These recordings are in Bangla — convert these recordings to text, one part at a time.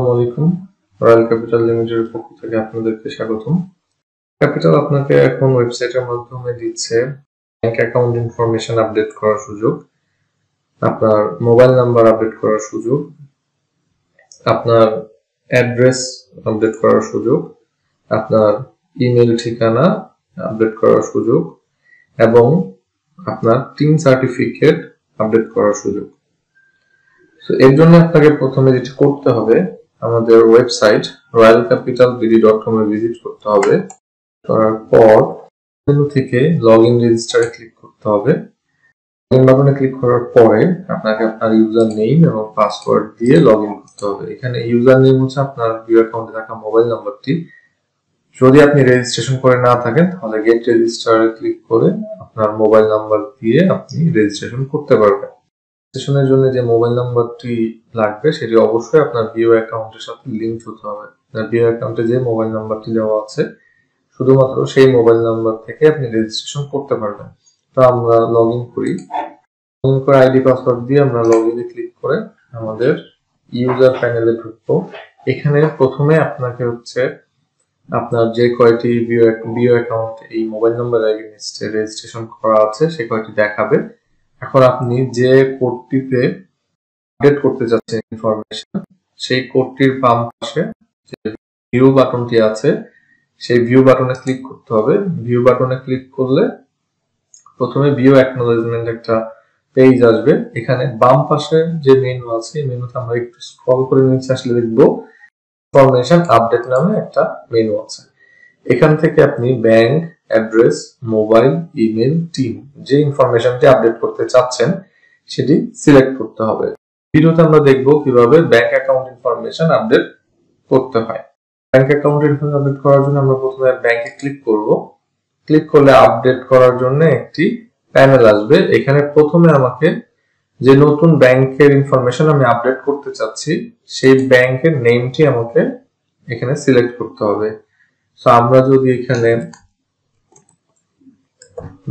আসসালামু আলাইকুম। রয়্যাল ক্যাপিটাল লিমিটেডের পক্ষ থেকে আপনাদেরকে স্বাগতম। ক্যাপিটাল আপনাকে এখন ওয়েবসাইটের মাধ্যমে দিচ্ছে ব্যাংক অ্যাকাউন্ট ইনফরমেশন আপডেট করার সুযোগ, আপনার মোবাইল নাম্বার আপডেট করার সুযোগ, আপনার অ্যাড্রেস আপডেট করার সুযোগ, আপনার ইমেল ঠিকানা আপডেট করার সুযোগ এবং আপনার টিন সার্টিফিকেট আপডেট করার সুযোগ। তো এর জন্য আপনাকে প্রথমে যেটা করতে হবে, আমাদের ওয়েবসাইট royalcapitalbd.com এ ভিজিট করতে হবে। করার পর মেনু থেকে লগইন রেজিস্টারে ক্লিক করতে হবে। লগইন বাটনে ক্লিক করার পরে আপনাকে আপনার ইউজার নেম এবং পাসওয়ার্ড দিয়ে লগইন করতে হবে। এখানে ইউজার নেম হচ্ছে আপনার ভিউ অ্যাকাউন্টে থাকা মোবাইল নাম্বারটি। যদি আপনি রেজিস্ট্রেশন করে না থাকেন তাহলে গেট রেজিস্টারে ক্লিক করে আপনার মোবাইল নাম্বার দিয়ে আপনি রেজিস্ট্রেশন করতে পারবেন। রেজিস্ট্রেশনের জন্য যে মোবাইল নাম্বারটি লাগবে সেটি অবশ্যই আপনার ভিউ অ্যাকাউন্টের সাথে লিংক হতে হবে। আপনার ভিউ অ্যাকাউন্টে যে মোবাইল নাম্বারটি দেওয়া আছে শুধুমাত্র সেই মোবাইল নাম্বার থেকে আপনি রেজিস্ট্রেশন করতে পারবেন। তো আমরা লগইন করি। লগইন করে আইডি পাসওয়ার্ড দিয়ে আমরা লগইনে ক্লিক করে আমাদের ইউজার প্যানেলে ঢুকবো। এখানে প্রথমে আপনাকে হচ্ছে আপনার যে কয়টি ভিউ অ্যাকাউন্ট এই মোবাইল নাম্বার এগেইনস্টে রেজিস্ট্রেশন করা আছে সে কয়টি দেখাবে। এখন আপনি যে কোডটিতে আপডেট করতে যাচ্ছেন ইনফরমেশন, সেই কোডটির বাম পাশে যে ভিউ বাটনটি আছে সেই ভিউ বাটনে ক্লিক করতে হবে। ভিউ বাটনে ক্লিক করলে প্রথমে ভিউ অ্যাকনোলেজমেন্ট একটা পেজ আসবে। এখানে বাম পাশে যে মেনু আছে এই মেনুতে আমরা একটু স্ক্রল করে নিচে আসলে দেখব ইনফরমেশন আপডেট নামে একটা মেনু আছে। এখান থেকে আপনি bank, address, mobile, email, team যে ইনফরমেশনটি আপডেট করতে চাচ্ছেন সেটি সিলেক্ট করতে হবে। ভিডিওতে আমরা দেখব কিভাবে ব্যাংক অ্যাকাউন্ট ইনফরমেশন আপডেট করতে হয়। ব্যাংক অ্যাকাউন্ট ইনফরমেশন আপডেট করার জন্য আমরা প্রথমে ব্যাংকে ক্লিক করব। ক্লিক করলে আপডেট করার জন্য একটি প্যানেল আসবে। এখানে প্রথমে আমাকে যে নতুন ব্যাংকের ইনফরমেশন আমি আপডেট করতে চাচ্ছি সেই ব্যাংকের নেমটি আমাকে এখানে সিলেক্ট করতে হবে। সো আমরা যদি এখানে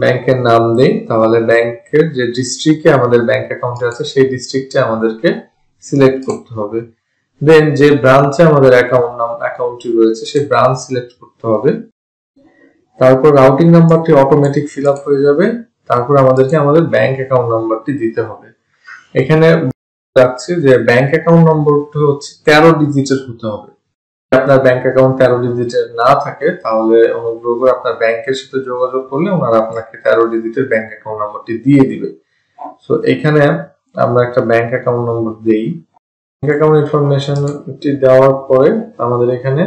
ব্যাংকের নাম দেই তাহলে ব্যাংকের যে ডিস্ট্রিক্টে আমাদের ব্যাংক অ্যাকাউন্ট আছে সেই ডিস্ট্রিক্টে আমাদেরকে সিলেক্ট করতে হবে। দেন যে ব্রাঞ্চে আমাদের অ্যাকাউন্টটি রয়েছে সেই ব্রাঞ্চ সিলেক্ট করতে হবে। তারপর রাউটিং নাম্বারটি অটোমেটিক ফিল আপ হয়ে যাবে। তারপর আমাদেরকে আমাদের ব্যাংক অ্যাকাউন্ট নাম্বারটি দিতে হবে। এখানে যাচ্ছে যে ব্যাংক অ্যাকাউন্ট নম্বরটি হচ্ছে 13 ডিজিটের হতে হবে। আপনার ব্যাংক অ্যাকাউন্ট 13 ডিজিটের না থাকে তাহলে অনুগ্রহ করে আপনার ব্যাংকের সাথে যোগাযোগ করলে ওনারা আপনাকে 13 ডিজিটের ব্যাংক অ্যাকাউন্ট নাম্বারটি দিয়ে দিবে। সো এখানে আমরা একটা ব্যাংক অ্যাকাউন্ট নম্বর দেই। ব্যাংক অ্যাকাউন্ট ইনফরমেশনটি দেওয়ার পরে আমাদের এখানে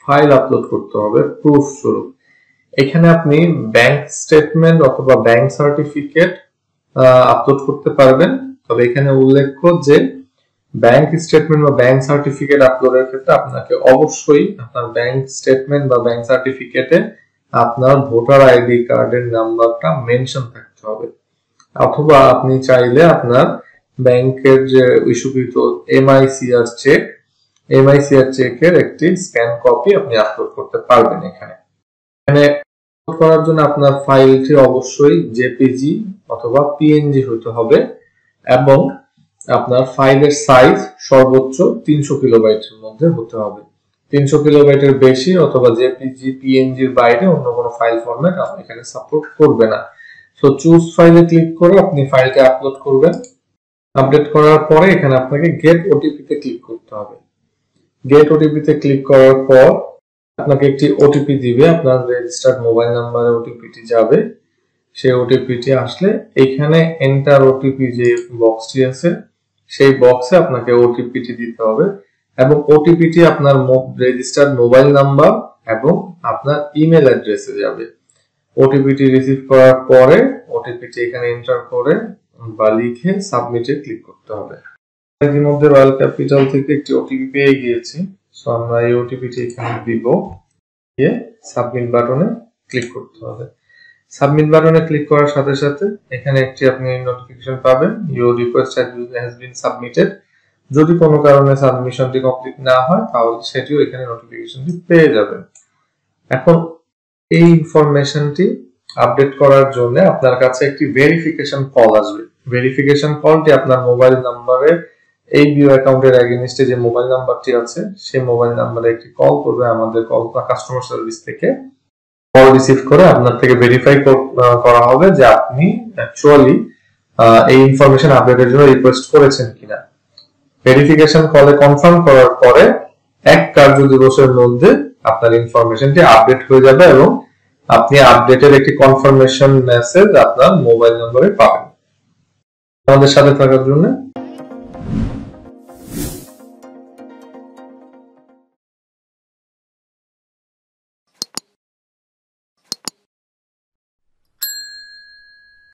ফাইল আপলোড করতে হবে প্রুফ স্বরূপ। এখানে আপনি ব্যাংক স্টেটমেন্ট অথবা ব্যাংক সার্টিফিকেট আপলোড করতে পারবেন। তবে এখানে উল্লেখ্য যে ব্যাংক স্টেটমেন্ট বা ব্যাংক সার্টিফিকেট আপলোডের ক্ষেত্রে আপনাকে অবশ্যই আপনার ব্যাংক স্টেটমেন্ট বা ব্যাংক সার্টিফিকেটে আপনার ভোটার আইডি কার্ডের নাম্বারটা মেনশন থাকতে হবে। অথবা আপনি চাইলে আপনার ব্যাংকের যে ইস্যুকৃত এম.আই.স চেকের একটি স্ক্যান কপি আপনি আপলোড করতে পারবেন। এখানে আপলোড করার জন্য আপনার ফাইলটি অবশ্যই জেপিজি অথবা পিএনজি হতে হবে এবং আপনার ফাইলের সাইজ সর্বোচ্চ 300 কিলোবাইটের মধ্যে হতে হবে। 300 কিলোবাইটের বেশি অথবা জেপিজি পিএনজির বাইরে অন্য কোনো ফাইল ফরম্যাট এখানে সাপোর্ট করবে না। সো চুজ ফাইলে ক্লিক করে আপনি ফাইলটি আপলোড করবেন। আপডেট করার পরে এখানে আপনাকে গেট ওটিপি তে ক্লিক করতে হবে। গেট ওটিপি তে ক্লিক করার পর আপনাকে একটি ওটিপি দিবে। আপনার রেজিস্টার্ড মোবাইল নাম্বারে ওটিপিটি যাবে। সেই ওটিপিটি আসলে এখানে এন্টার ওটিপি যে বক্সটি আছে সেই বক্সে আপনাকে ওটিপিটি দিতে হবে এবং ওটিপিটি আপনার রেজিস্টার্ড মোবাইল নাম্বার এবং আপনার ইমেল অ্যাড্রেসে যাবে। ওটিপিটি রিসিভ করার পরে ওটিপিটি এখানে এন্টার করে বা লিখে সাবমিটে ক্লিক করতে হবে। ইতিমধ্যে রয়্যাল ক্যাপিটাল থেকে একটি ওটিপি পেয়ে গিয়েছি। সো আমরা এই ওটিপিটি এখানে দিব, দিয়ে সাবমিট বাটনে ক্লিক করতে হবে। সাবমিট বাটনে ক্লিক করার সাথে সাথে এখানে একটি আপনি নোটিফিকেশন পাবেন, your request has been submitted. যদি কোনো কারণে সাবমিশনটি কমপ্লিট না হয় তাহলে সেটিও এখানে নোটিফিকেশনটি পেয়ে যাবেন। এখন এই ইনফরমেশনটি আপডেট করার জন্য আপনার কাছে একটি ভেরিফিকেশন কল আসবে। ভেরিফিকেশন কলটি আপনার মোবাইল নাম্বারে এই ভিউ অ্যাকাউন্টের এগেইনস্টে যে মোবাইল নাম্বারটি আছে সেই মোবাইল নাম্বারে একটি কল করবে আমাদের কাস্টমার সার্ভিস থেকে। কল রিসিভ করে আপনার থেকে ভেরিফাই করা হবে যে আপনি অ্যাকচুয়ালি এই ইনফরমেশন আপডেটের জন্য রিকোয়েস্ট করেছেন কিনা। ভেরিফিকেশন কলে কনফার্ম করার পরে 1 কার্য দিবসের মধ্যে আপনার ইনফরমেশনটি আপডেট হয়ে যাবে এবং আপনি আপডেটের একটি কনফার্মেশন মেসেজ আপনার মোবাইল নম্বরে পাবেন। আমাদের সাথে থাকার জন্য